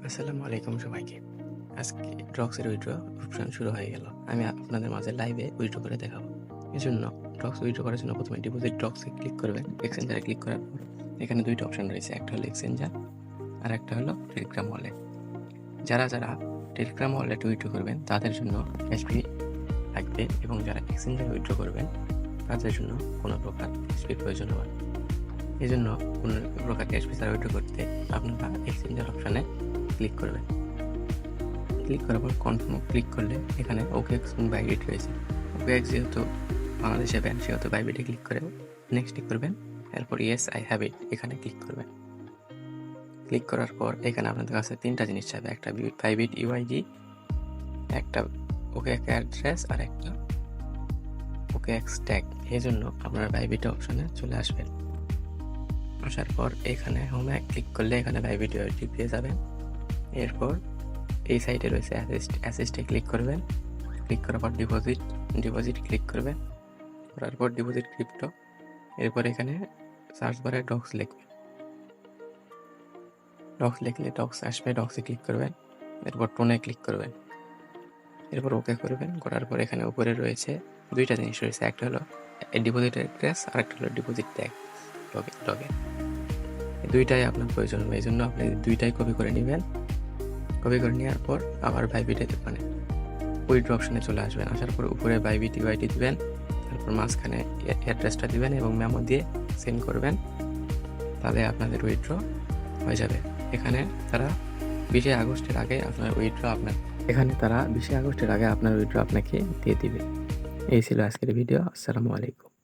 আসসালামু আলাইকুম সবাইকে। আজকে ড্রক্সের উইথড্র অপশন শুরু হয়ে গেল। আমি আপনাদের মাঝে লাইভে উইথড্র করে দেখাবো। এজন্য ড্রক্স উইথড্র করার জন্য প্রথমে ডিপোজিট ড্রক্সে ক্লিক করবেন। এক্সচেঞ্জারে ক্লিক করার পর এখানে ২ টা অপশন রয়েছে। একটা হলো এক্সচেঞ্জার আর একটা হলো টেলিগ্রাম ওয়ালেট। যারা টেলিগ্রাম ওয়ালেটে উইথড্র করবেন তাদের জন্য ক্যাশ ফি থাকবে এবং যারা এক্সচেঞ্জারে উইথড্র করবেন তাদের জন্য কোনো প্রকার ক্যাশ ফির প্রয়োজন হবে না। এজন্য কোনো প্রকার ক্যাশ ফি ছাড়া উইথড্র করতে আপনারা এক্সচেঞ্জার অপশনে ক্লিক করবেন। ক্লিক করার পর কনফার্ম ক্লিক করলে এখানে ওকেএক্স এবং বাইবিট রয়েছে। ওকেএক্স যেহেতু বাংলাদেশে ব্যান্ড সেহেতু বাইবিটে ক্লিক করে নেক্সট ক্লিক করবেন। এরপর ইয়েস আই হ্যাভ ইট এখানে ক্লিক করবেন। ক্লিক করার পর এখানে আপনাদের কাছে ৩টা জিনিস চাইবে, একটা বাইবিট ইউআইডি, একটা ওকেএক্স অ্যাড্রেস আর একটা ওকেএক্স ট্যাগ। এই জন্য আপনারা বাইবিট অপশনে চলে আসবেন। আসার পর এখানে হোমে ক্লিক করলে এখানে বাইবিট ইউআইডি পেয়ে যাবেন। এরপর এই সাইটে রয়েছে অ্যাসিস্টে ক্লিক করবেন। ক্লিক করার পর ডিপোজিট ক্লিক করবেন। করার পর ডিপোজিট ক্রিপ্টো। এরপর এখানে সার্চ বারে ডক্স লিখবেন। ডক্স লিখলে ডক্স আসবে, ডক্সে ক্লিক করবেন। এরপর টোনে ক্লিক করবেন। এরপর ওকে করবেন। করার পর এখানে উপরে রয়েছে ২টা জিনিস রয়েছে, একটা হলো ডিপোজিট অ্যাড্রেস আর একটা হলো ডিপোজিট ট্যাগ লগইন। এই ২টাই আপনার প্রয়োজন হবে, এই জন্য আপনি ২টাই কপি করে নেবেন। কপি করে নেওয়ার পর আবার বাইবিটে উইথড্র অপশনে চলে আসবেন। আসার পর উপরে বাইবিট ইউআইডি দিবেন, তারপর মাঝখানে অ্যাড্রেসটা দিবেন এবং মেমো দিয়ে সেন্ড করবেন। তাহলে আপনাদের উইথড্র হয়ে যাবে। এখানে তারা ২০ আগস্টের আগে আপনার উইথড্র আপনাকে দিয়ে দিবে। এই ছিল আজকের ভিডিও। আসসালামু আলাইকুম।